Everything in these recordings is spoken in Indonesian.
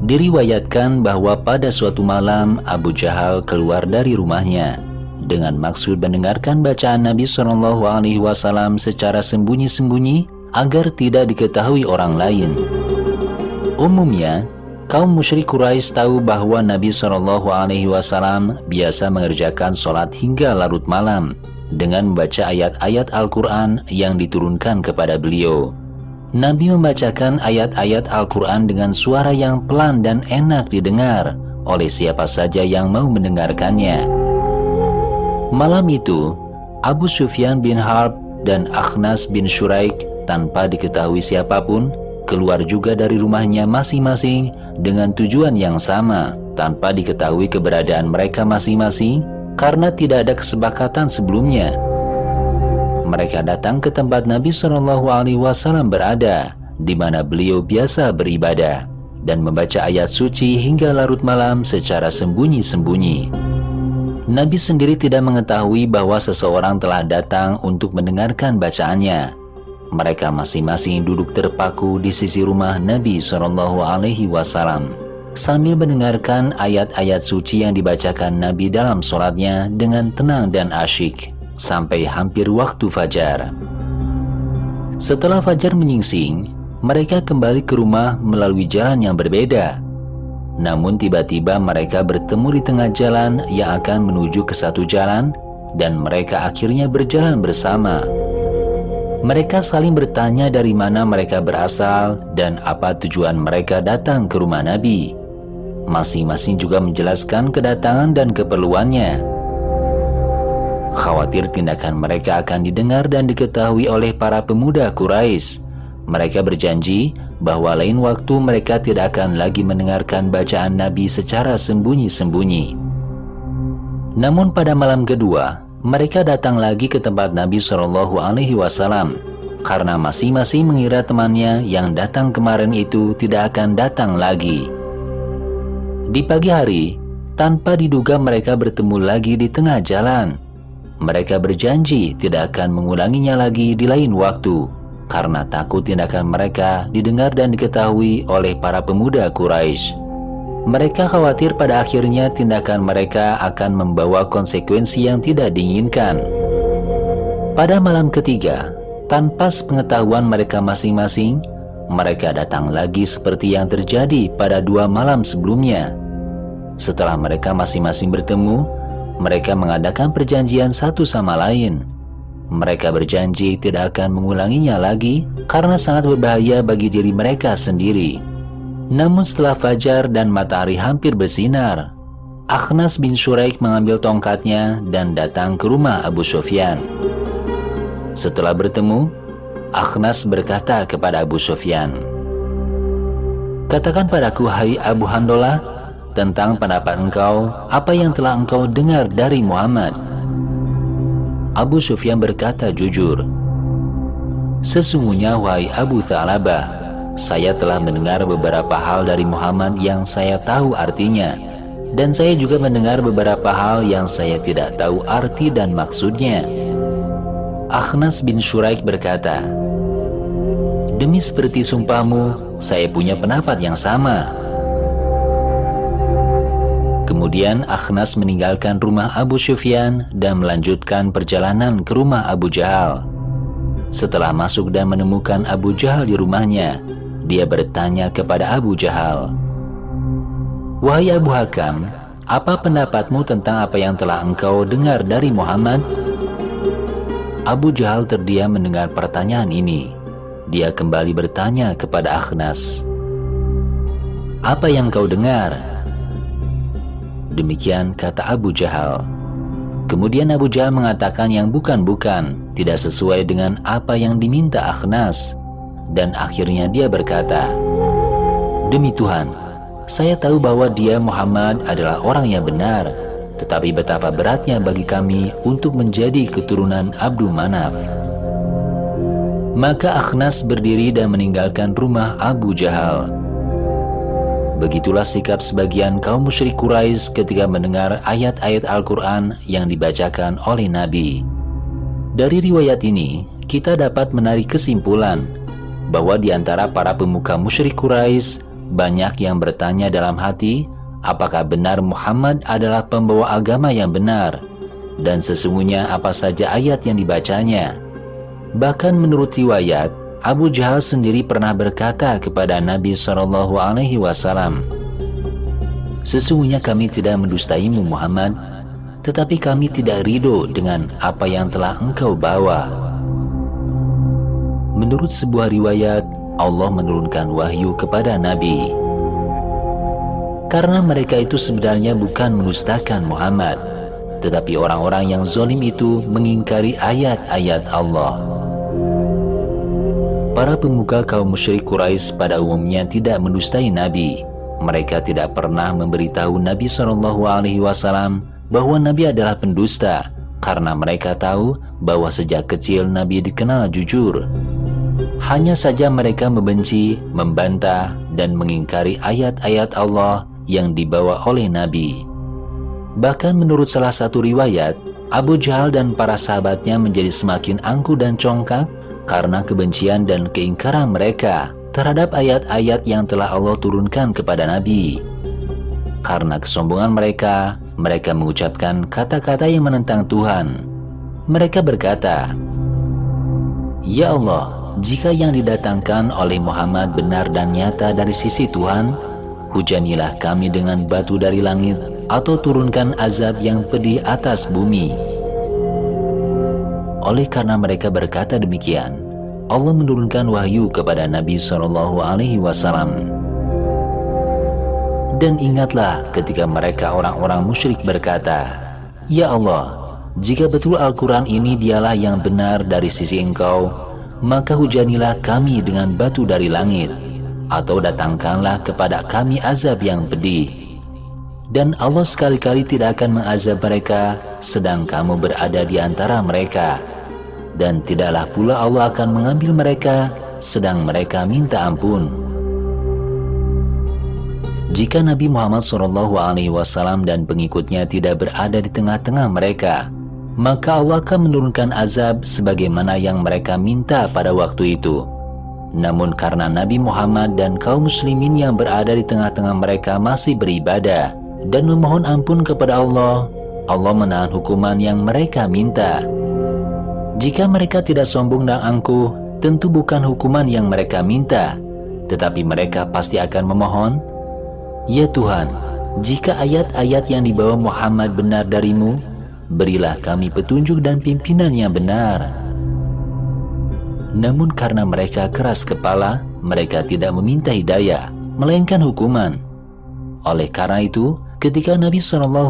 Diriwayatkan bahwa pada suatu malam Abu Jahal keluar dari rumahnya dengan maksud mendengarkan bacaan Nabi SAW secara sembunyi-sembunyi agar tidak diketahui orang lain. Umumnya, kaum musyrik Quraisy tahu bahwa Nabi SAW biasa mengerjakan sholat hingga larut malam dengan membaca ayat-ayat Al-Quran yang diturunkan kepada beliau. Nabi membacakan ayat-ayat Al-Quran dengan suara yang pelan dan enak didengar oleh siapa saja yang mau mendengarkannya. Malam itu, Abu Sufyan bin Harb dan Akhnas bin Syuraik tanpa diketahui siapapun keluar juga dari rumahnya masing-masing dengan tujuan yang sama, tanpa diketahui keberadaan mereka masing-masing karena tidak ada kesepakatan sebelumnya. Mereka datang ke tempat Nabi SAW berada, di mana beliau biasa beribadah dan membaca ayat suci hingga larut malam secara sembunyi-sembunyi. Nabi sendiri tidak mengetahui bahwa seseorang telah datang untuk mendengarkan bacaannya. Mereka masing-masing duduk terpaku di sisi rumah Nabi SAW sambil mendengarkan ayat-ayat suci yang dibacakan Nabi dalam sholatnya dengan tenang dan asyik sampai hampir waktu fajar. Setelah fajar menyingsing, mereka kembali ke rumah melalui jalan yang berbeda. Namun tiba-tiba mereka bertemu di tengah jalan yang akan menuju ke satu jalan dan mereka akhirnya berjalan bersama. Mereka saling bertanya dari mana mereka berasal dan apa tujuan mereka datang ke rumah Nabi. Masing-masing juga menjelaskan kedatangan dan keperluannya. Khawatir tindakan mereka akan didengar dan diketahui oleh para pemuda Quraisy. Mereka berjanji bahwa lain waktu mereka tidak akan lagi mendengarkan bacaan Nabi secara sembunyi-sembunyi. Namun pada malam kedua, mereka datang lagi ke tempat Nabi SAW karena masing-masing mengira temannya yang datang kemarin itu tidak akan datang lagi. Di pagi hari, tanpa diduga mereka bertemu lagi di tengah jalan. Mereka berjanji tidak akan mengulanginya lagi di lain waktu karena takut tindakan mereka didengar dan diketahui oleh para pemuda Quraisy. Mereka khawatir pada akhirnya tindakan mereka akan membawa konsekuensi yang tidak diinginkan. Pada malam ketiga, tanpa sepengetahuan mereka masing-masing, mereka datang lagi seperti yang terjadi pada 2 malam sebelumnya. Setelah mereka masing-masing bertemu, mereka mengadakan perjanjian satu sama lain. Mereka berjanji tidak akan mengulanginya lagi karena sangat berbahaya bagi diri mereka sendiri. Namun setelah fajar dan matahari hampir bersinar, Akhnas bin Syuraik mengambil tongkatnya dan datang ke rumah Abu Sufyan. Setelah bertemu, Akhnas berkata kepada Abu Sufyan, "Katakan padaku, hai Abu Handolah, tentang pendapat engkau, apa yang telah engkau dengar dari Muhammad?" Abu Sufyan berkata jujur, "Sesungguhnya wahai Abu Tha'labah, saya telah mendengar beberapa hal dari Muhammad yang saya tahu artinya, dan saya juga mendengar beberapa hal yang saya tidak tahu arti dan maksudnya." Akhnas bin Syuraik berkata, "Demi seperti sumpahmu, saya punya pendapat yang sama." Kemudian Akhnas meninggalkan rumah Abu Sufyan dan melanjutkan perjalanan ke rumah Abu Jahal. Setelah masuk dan menemukan Abu Jahal di rumahnya, dia bertanya kepada Abu Jahal, "Wahai Abu Hakam, apa pendapatmu tentang apa yang telah engkau dengar dari Muhammad?" Abu Jahal terdiam mendengar pertanyaan ini. Dia kembali bertanya kepada Akhnas, "Apa yang kau dengar?" Demikian kata Abu Jahal. Kemudian Abu Jahal mengatakan yang bukan-bukan, tidak sesuai dengan apa yang diminta Akhnas. Dan akhirnya dia berkata, "Demi Tuhan, saya tahu bahwa dia Muhammad adalah orang yang benar, tetapi betapa beratnya bagi kami untuk menjadi keturunan Abdul Manaf." Maka Akhnas berdiri dan meninggalkan rumah Abu Jahal. Begitulah sikap sebagian kaum musyrik Quraisy ketika mendengar ayat-ayat Al-Quran yang dibacakan oleh Nabi. Dari riwayat ini, kita dapat menarik kesimpulan bahwa di antara para pemuka musyrik Quraisy banyak yang bertanya dalam hati, apakah benar Muhammad adalah pembawa agama yang benar? Dan sesungguhnya apa saja ayat yang dibacanya? Bahkan menurut riwayat, Abu Jahal sendiri pernah berkata kepada Nabi SAW, "Sesungguhnya kami tidak mendustaimu Muhammad, tetapi kami tidak ridho dengan apa yang telah engkau bawa." Menurut sebuah riwayat, Allah menurunkan wahyu kepada Nabi. Karena mereka itu sebenarnya bukan mendustakan Muhammad, tetapi orang-orang yang zalim itu mengingkari ayat-ayat Allah. Para pemuka kaum musyrik Quraisy pada umumnya tidak mendustai Nabi. Mereka tidak pernah memberitahu Nabi SAW bahwa Nabi adalah pendusta, karena mereka tahu bahwa sejak kecil Nabi dikenal jujur. Hanya saja mereka membenci, membantah, dan mengingkari ayat-ayat Allah yang dibawa oleh Nabi. Bahkan menurut salah satu riwayat, Abu Jahal dan para sahabatnya menjadi semakin angkuh dan congkak karena kebencian dan keingkaran mereka terhadap ayat-ayat yang telah Allah turunkan kepada Nabi. Karena kesombongan mereka, mereka mengucapkan kata-kata yang menentang Tuhan. Mereka berkata, "Ya Allah, jika yang didatangkan oleh Muhammad benar dan nyata dari sisi Tuhan, hujanilah kami dengan batu dari langit atau turunkan azab yang pedih atas bumi." Oleh karena mereka berkata demikian, Allah menurunkan wahyu kepada Nabi SAW. Dan ingatlah ketika mereka orang-orang musyrik berkata, "Ya Allah, jika betul Al-Quran ini dialah yang benar dari sisi Engkau, maka hujanilah kami dengan batu dari langit, atau datangkanlah kepada kami azab yang pedih." Dan Allah sekali-kali tidak akan mengazab mereka sedang kamu berada di antara mereka. Dan tidaklah pula Allah akan mengambil mereka sedang mereka minta ampun. Jika Nabi Muhammad SAW dan pengikutnya tidak berada di tengah-tengah mereka, maka Allah akan menurunkan azab sebagaimana yang mereka minta pada waktu itu. Namun karena Nabi Muhammad dan kaum muslimin yang berada di tengah-tengah mereka masih beribadah dan memohon ampun kepada Allah, Allah menahan hukuman yang mereka minta. Jika mereka tidak sombong dan angkuh, tentu bukan hukuman yang mereka minta, tetapi mereka pasti akan memohon, "Ya Tuhan, jika ayat-ayat yang dibawa Muhammad benar darimu, berilah kami petunjuk dan pimpinan yang benar." Namun karena mereka keras kepala, mereka tidak meminta hidayah, melainkan hukuman. Oleh karena itu, ketika Nabi SAW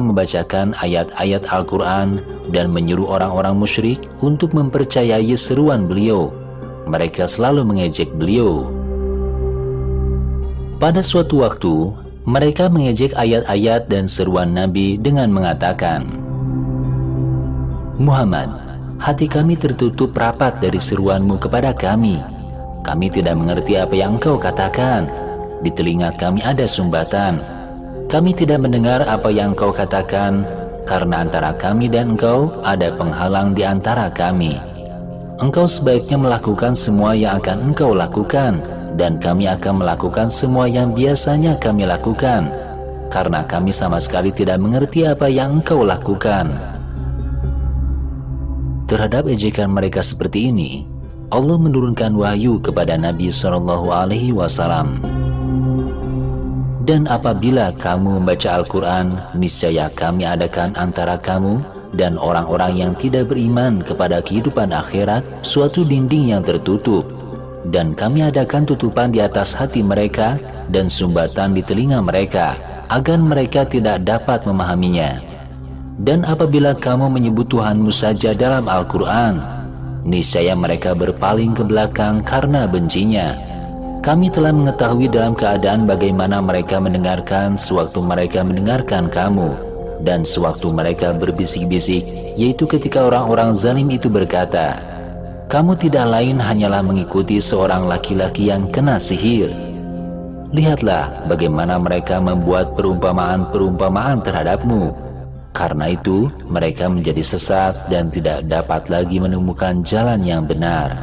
membacakan ayat-ayat Al-Quran dan menyuruh orang-orang musyrik untuk mempercayai seruan beliau, mereka selalu mengejek beliau. Pada suatu waktu, mereka mengejek ayat-ayat dan seruan Nabi dengan mengatakan, "Muhammad, hati kami tertutup rapat dari seruanmu kepada kami. Kami tidak mengerti apa yang engkau katakan. Di telinga kami ada sumbatan. Kami tidak mendengar apa yang engkau katakan, karena antara kami dan engkau ada penghalang di antara kami. Engkau sebaiknya melakukan semua yang akan engkau lakukan, dan kami akan melakukan semua yang biasanya kami lakukan, karena kami sama sekali tidak mengerti apa yang engkau lakukan." Terhadap ejekan mereka seperti ini, Allah menurunkan wahyu kepada Nabi SAW. "Dan apabila kamu membaca Al-Quran, niscaya kami adakan antara kamu dan orang-orang yang tidak beriman kepada kehidupan akhirat suatu dinding yang tertutup, dan kami adakan tutupan di atas hati mereka dan sumbatan di telinga mereka, agar mereka tidak dapat memahaminya. Dan apabila kamu menyebut Tuhanmu saja dalam Al-Quran, niscaya mereka berpaling ke belakang karena bencinya. Kami telah mengetahui dalam keadaan bagaimana mereka mendengarkan sewaktu mereka mendengarkan kamu, dan sewaktu mereka berbisik-bisik, yaitu ketika orang-orang zalim itu berkata, 'Kamu tidak lain hanyalah mengikuti seorang laki-laki yang kena sihir.' Lihatlah bagaimana mereka membuat perumpamaan-perumpamaan terhadapmu. Karena itu mereka menjadi sesat dan tidak dapat lagi menemukan jalan yang benar."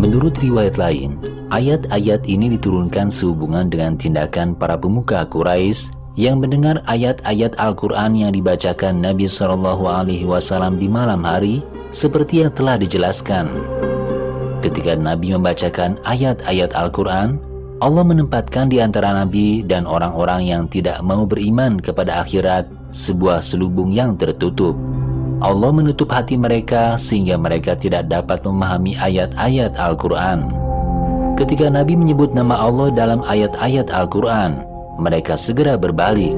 Menurut riwayat lain, ayat-ayat ini diturunkan sehubungan dengan tindakan para pemuka Quraisy yang mendengar ayat-ayat Al-Quran yang dibacakan Nabi SAW di malam hari, seperti yang telah dijelaskan. Ketika Nabi membacakan ayat-ayat Al-Quran, Allah menempatkan di antara Nabi dan orang-orang yang tidak mau beriman kepada akhirat sebuah selubung yang tertutup. Allah menutup hati mereka sehingga mereka tidak dapat memahami ayat-ayat Al-Quran. Ketika Nabi menyebut nama Allah dalam ayat-ayat Al-Quran, mereka segera berbalik.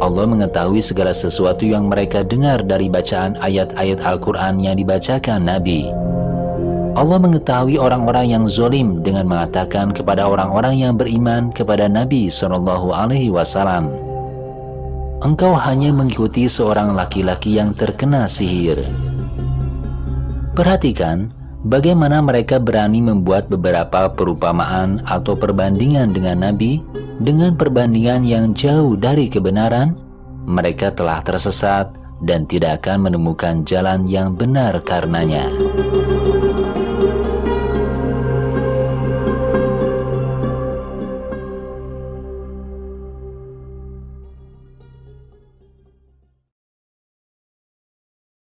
Allah mengetahui segala sesuatu yang mereka dengar dari bacaan ayat-ayat Al-Quran yang dibacakan Nabi. Allah mengetahui orang-orang yang zalim dengan mengatakan kepada orang-orang yang beriman kepada Nabi SAW, "Engkau hanya mengikuti seorang laki-laki yang terkena sihir." Perhatikan bagaimana mereka berani membuat beberapa perumpamaan atau perbandingan dengan Nabi dengan perbandingan yang jauh dari kebenaran. Mereka telah tersesat dan tidak akan menemukan jalan yang benar karenanya.